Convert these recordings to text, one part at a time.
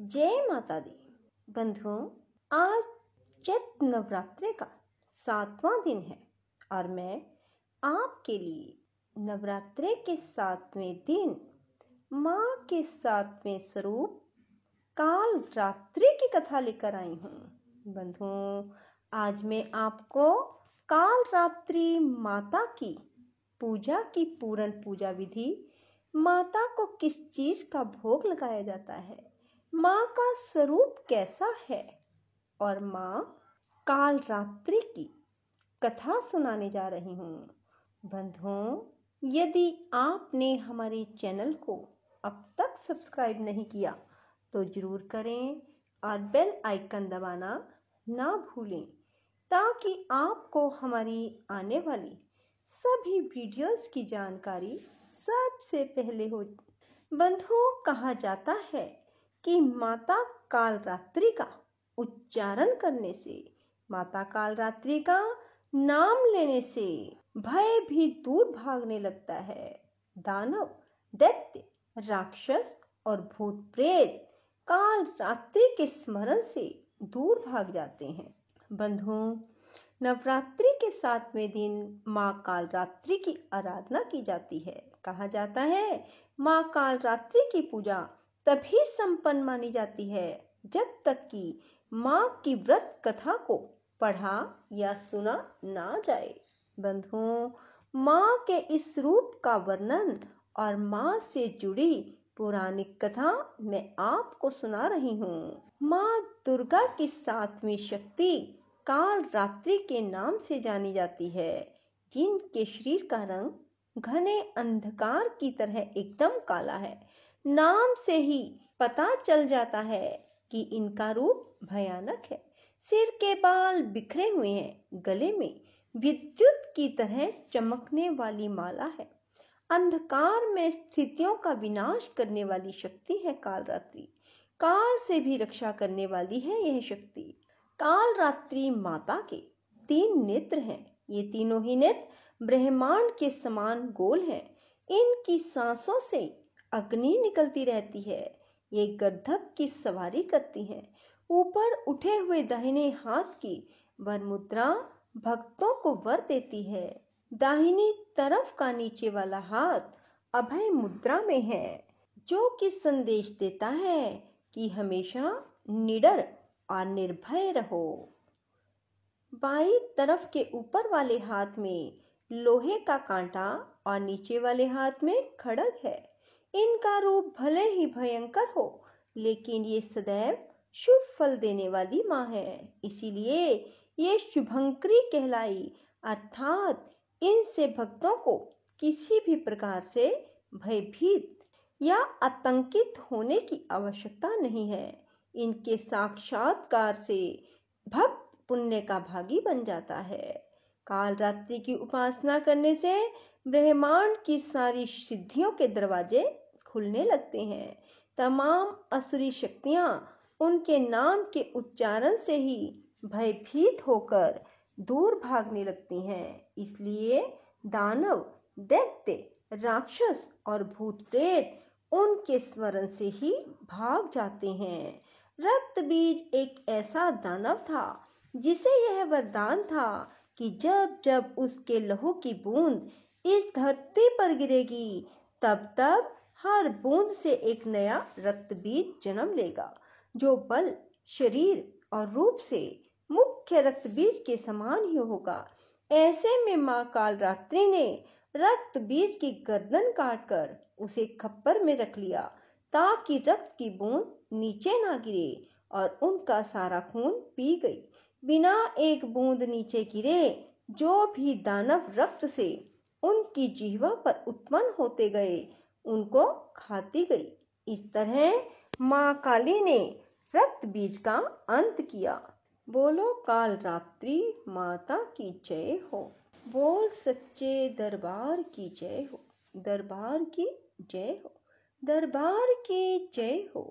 जय माता दी। बंधुओं, आज चैत्र नवरात्रे का 7वां दिन है और मैं आपके लिए नवरात्रे के 7वें दिन माँ के 7वें स्वरूप काल रात्रि की कथा लेकर आई हूँ। बंधुओं, आज मैं आपको काल रात्रि माता की पूजा की पूर्ण पूजा विधि, माता को किस चीज का भोग लगाया जाता है, माँ का स्वरूप कैसा है और माँ काल रात्रि की कथा सुनाने जा रही हूँ। बंधुओं, यदि आपने हमारे चैनल को अब तक सब्सक्राइब नहीं किया तो जरूर करें और बेल आइकन दबाना ना भूलें ताकि आपको हमारी आने वाली सभी वीडियोस की जानकारी सबसे पहले हो। बंधुओं, कहा जाता है कि माता काल रात्रि का उच्चारण करने से, माता काल रात्रि का नाम लेने से भय भी दूर भागने लगता है। दानव, दैत्य, राक्षस और भूत प्रेत काल रात्रि के स्मरण से दूर भाग जाते हैं। बंधुओं, नवरात्रि के 7वें दिन माँ काल रात्रि की आराधना की जाती है। कहा जाता है माँ काल रात्रि की पूजा तभी संपन्न मानी जाती है जब तक कि माँ की व्रत कथा को पढ़ा या सुना ना जाए। बंधुओं, माँ के इस रूप का वर्णन और माँ से जुड़ी पौराणिक कथा मैं आपको सुना रही हूँ। माँ दुर्गा की 7वीं शक्ति काल रात्रि के नाम से जानी जाती है, जिनके शरीर का रंग घने अंधकार की तरह एकदम काला है। नाम से ही पता चल जाता है कि इनका रूप भयानक है। सिर के बाल बिखरे हुए हैं, गले में विद्युत की तरह चमकने वाली माला है। अंधकार में स्थितियों का विनाश करने वाली शक्ति है काल रात्रि। काल से भी रक्षा करने वाली है यह शक्ति। काल रात्रि माता के 3 नेत्र हैं। ये तीनों ही नेत्र ब्रह्मांड के समान गोल हैं। इनकी सांसों से अग्नि निकलती रहती है। ये गंधर्व की सवारी करती हैं। ऊपर उठे हुए दाहिने हाथ की वर मुद्रा भक्तों को वर देती है। दाहिनी तरफ का नीचे वाला हाथ अभय मुद्रा में है, जो कि संदेश देता है कि हमेशा निडर और निर्भय रहो। बाईं तरफ के ऊपर वाले हाथ में लोहे का कांटा और नीचे वाले हाथ में खड्ग है। इनका रूप भले ही भयंकर हो, लेकिन ये सदैव शुभ फल देने वाली माँ है, इसीलिए ये शुभंकरी कहलाई। अर्थात इनसे भक्तों को किसी भी प्रकार से भयभीत या आतंकित होने की आवश्यकता नहीं है। इनके साक्षात्कार से भक्त पुण्य का भागी बन जाता है। काल रात्रि की उपासना करने से ब्रह्मांड की सारी सिद्धियों के दरवाजे खुलने लगते हैं। तमाम असुरी शक्तियां उनके नाम के उच्चारण से ही भयभीत होकर दूर भागने लगती हैं। इसलिए दानव, दैत्य, राक्षस और भूत प्रेत उनके स्मरण से ही भाग जाते हैं। रक्त बीज एक ऐसा दानव था जिसे यह वरदान था कि जब जब उसके लहू की बूंद इस धरती पर गिरेगी, तब तब हर बूंद से एक नया रक्त बीज जन्म लेगा, जो बल, शरीर और रूप से मुख्य रक्त बीज के समान ही होगा। ऐसे में माँ काल रात्रि ने रक्त बीज की गर्दन काटकर उसे खप्पर में रख लिया, ताकि रक्त की बूंद नीचे ना गिरे और उनका सारा खून पी गई। बिना एक बूंद नीचे गिरे जो भी दानव रक्त से उनकी जिह्वा पर उत्पन्न होते गए, उनको खाती गई। इस तरह माँ काली ने रक्त बीज का अंत किया। बोलो काल रात्रि माता की जय हो। बोल सच्चे दरबार की जय हो। दरबार की जय हो। दरबार की जय हो।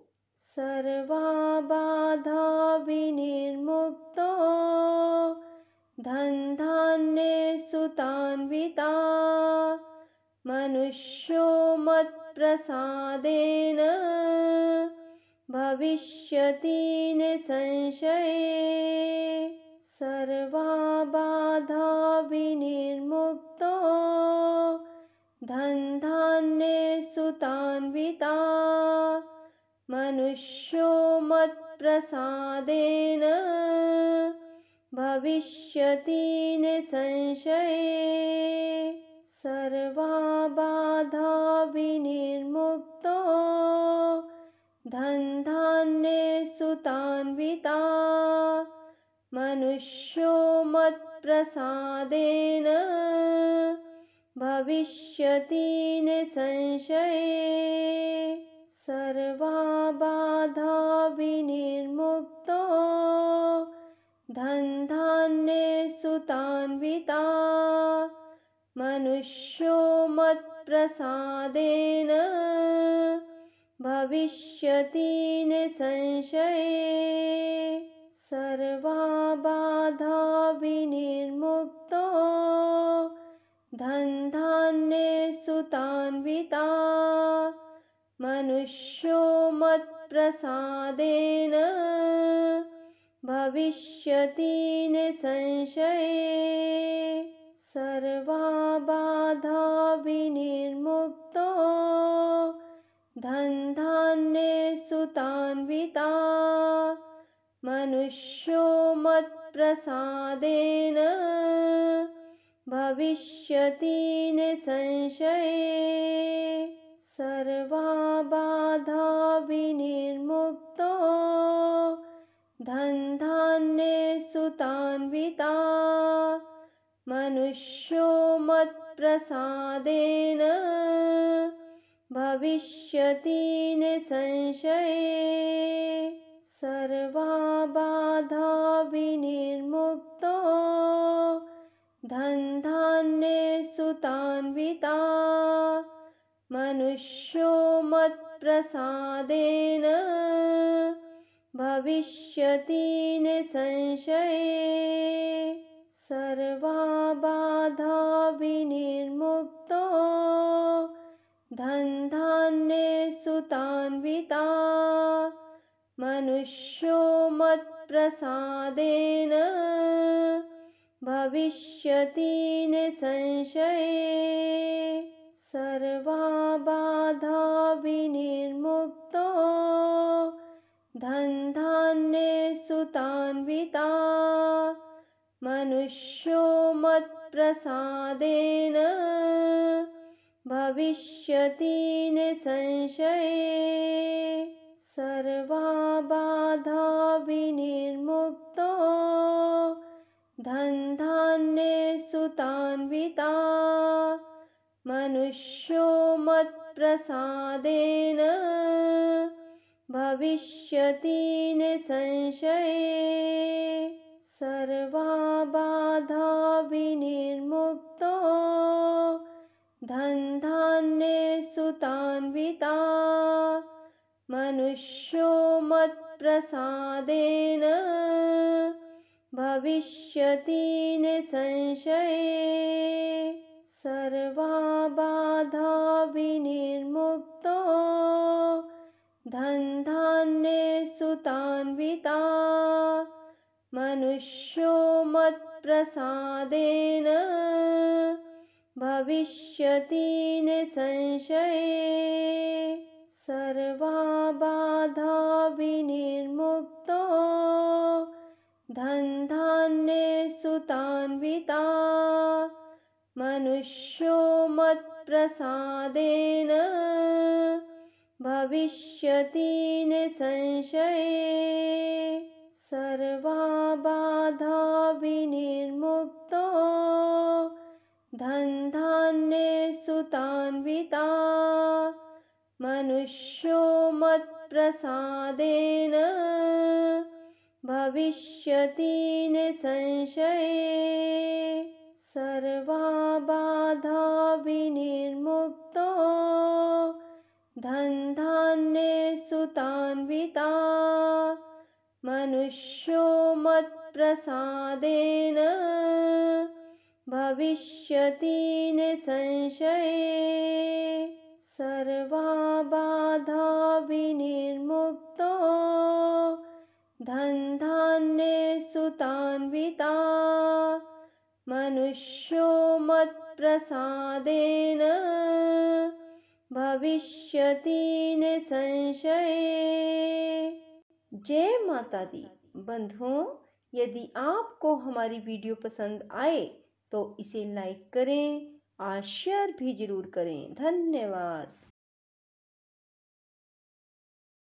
सर्वा बाधा विनिर्मुक्तो धन धान्य सुतान्विता मनुष्यो मत् प्रसादेन भविष्यति निसंशये सर्वा बाधा विनिर्मुक्तो धनधान्ये सुतान्विता मनुष्यो मत्प्रसादेन भविष्यति निसंशये सर्वा बाधा विनिर्मुक्तो धनधान्ये सुतान्विता मनुष्यो मत्प्रसादेन भविष्यति निसंशये सर्वा बाधा विनिर्मुक्तो धनधान्ये सुतान्विता मनुष्यो मत्प्रसादेन भविष्यति निसंशये सर्वा बाधा विनिर्मुक्तो धनधान्ये सुतान्विता मनुष्यो मत्प्रसादेन भविष्यति निसंशये सर्वा बाधा विनिर्मुक्तो धनधान्ये सुतान्विता मनुष्यो मत्प्रसादेन भविष्यति निसंशये सर्वा बाधा विनिर्मुक्तो धनधान्ये सुतान्विता मनुष्यो मत्प्रसादेन भविष्यति निसंशये सर्वा बाधा विनिर्मुक्तो धनधान्ये सुतान्विता मनुष्यो मत्प्रसादेन भविष्यति निसंशये सर्वा बाधा विनिर्मुक्तो धनधान्ये सुतान्विता मनुष्यो मत्प्रसादेन भविष्यति निसंशये सर्वा बाधा विनिर्मुक्तो धनधान्ये सुतान्विता मनुष्यो मत्प्रसादेन भविष्यति निसंशये सर्वा बाधा विनिर्मुक्तो धनधान्ये सुतान्विता मनुष्यो मत्प्रसादेन भविष्यति निसंशये सर्वा बाधा विनिर्मुक्तो धनधान्ये सुतान्विता मनुष्यो मत्प्रसादेन भविष्यति निसंशये सर्वा बाधा विनिर्मुक्तो धनधान्ये सुतान्विता मनुष्यो मत्प्रसादेन भविष्यति निसंशये सर्वा बाधा विनिर्मुक्तो धनधान्ये सुतान्विता मनुष्यो मत्प्रसादेन भविष्यति निसंशये सर्वा बाधा विनिर्मुक्तो धनधान्ये सुतान्विता मनुष्यो मत्प्रसादेन भविष्यति निसंशये सर्वा बाधा विनिर्मुक्तो धनधान्ये सुतान्विता मनुष्यो मत्प्रसादेन भविष्यति निसंशये सर्वाबाधा विनिर्मुक्तो धन धान्ये सुतान्विता मनुष्यो मत्प्रसादेन भविष्यति निसंशये। जय माता दी। बंधुओं, यदि आपको हमारी वीडियो पसंद आए तो इसे लाइक करें और शेयर भी जरूर करें। धन्यवाद।